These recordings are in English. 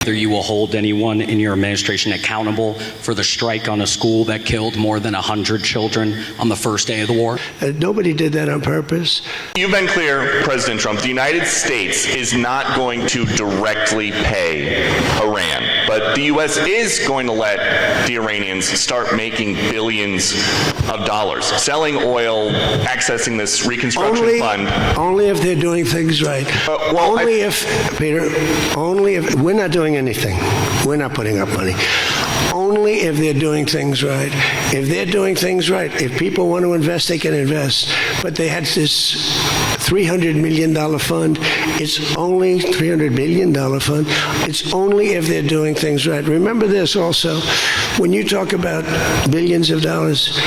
Whether you will hold anyone in your administration accountable for the strike on a school that killed more than 100 children on the first day of the war? Nobody did that on purpose. You've been clear, President Trump, the United States is not going to directly pay Iran, but the U.S. is going to let the Iranians start making billions of dollars, selling oil, accessing this reconstruction fund. Only if they're doing things right. Only if we're not doing anything. We're not putting up money. Only if they're doing things right. If they're doing things right, if people want to invest, they can invest. But they had this $300 million fund. It's only $300 billion fund. It's only if they're doing things right. Remember this also, when you talk about billions of dollars,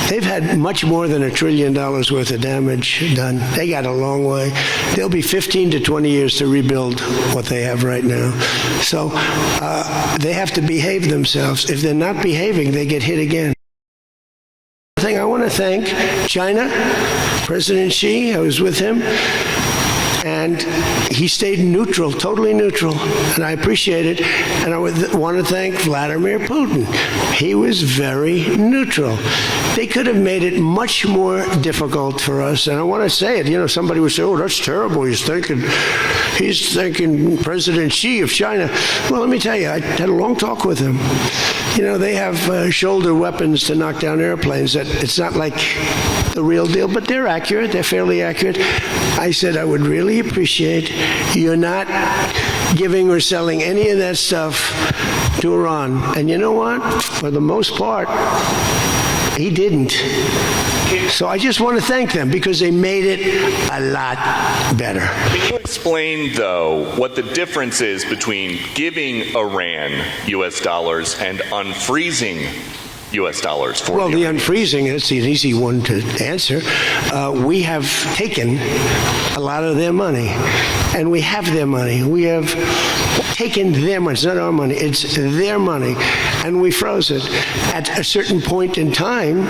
they've had much more than $1 trillion worth of damage done. They got a long way. There'll be 15 to 20 years to rebuild what they have right now. So they have to behave themselves. If they're not behaving, they get hit again. I want to thank China, President Xi. I was with him, and he stayed neutral, totally neutral, and I appreciate it. And I want to thank Vladimir Putin. He was very neutral. They could have made it much more difficult for us, and I want to say it. You know, somebody would say, "Oh, that's terrible. He's thanking President Xi of China." Well, let me tell you, I had a long talk with him. You know, they have shoulder weapons to knock down airplanes. It's not like the real deal, but they're accurate. They're fairly accurate. I said, I would really appreciate you're not giving or selling any of that stuff to Iran. And you know what? For the most part, he didn't. So I just want to thank them because they made it a lot better. Can you explain, though, what the difference is between giving Iran U.S. dollars and unfreezing U.S. dollars for Well, the unfreezing, it's an easy one to answer. We have taken a lot of their money, and we have their money. We have taken their money. It's not our money. It's their money, and we froze it. At a certain point in time,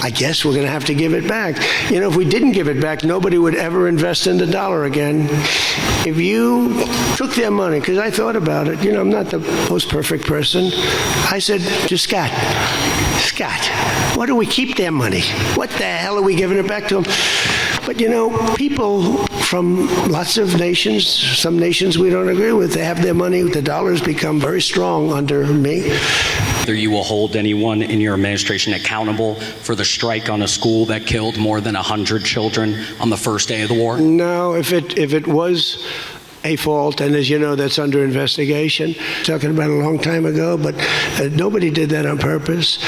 I guess we're going to have to give it back. You know, if we didn't give it back, nobody would ever invest in the dollar again. If you took their money, because I thought about it, you know, I'm not the most perfect person. I said to Scott, why do we keep their money? What the hell are we giving it back to them? But, you know, people from lots of nations, some nations we don't agree with, they have their money. The dollar's become very strong under me. Whether you will hold anyone in your administration accountable for the strike on a school that killed more than 100 children on the first day of the war? No, if it was a fault, and as you know, that's under investigation. Talking about a long time ago, but nobody did that on purpose.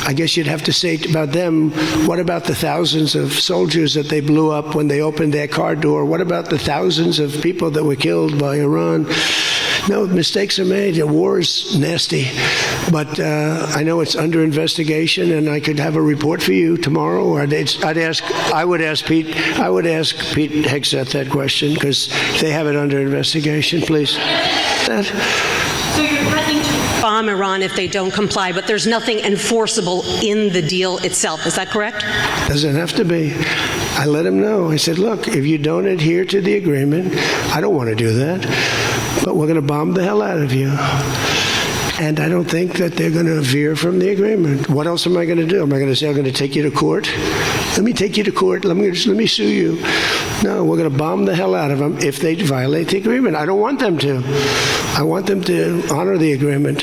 I guess you'd have to say about them, what about the thousands of soldiers that they blew up when they opened their car door? What about the thousands of people that were killed by Iran? No, mistakes are made. The war is nasty, but I know it's under investigation, and I could have a report for you tomorrow. Or I would ask Pete Hegseth that question because they have it under investigation. Please. So you're threatening to bomb Iran if they don't comply, but there's nothing enforceable in the deal itself. Is that correct? Doesn't have to be. I let him know. I said, look, if you don't adhere to the agreement, I don't want to do that, but we're going to bomb the hell out of you. And I don't think that they're going to veer from the agreement. What else am I going to do? Am I going to say I'm going to take you to court? Let me take you to court. Let me sue you. No, we're going to bomb the hell out of them if they violate the agreement. I don't want them to. I want them to honor the agreement.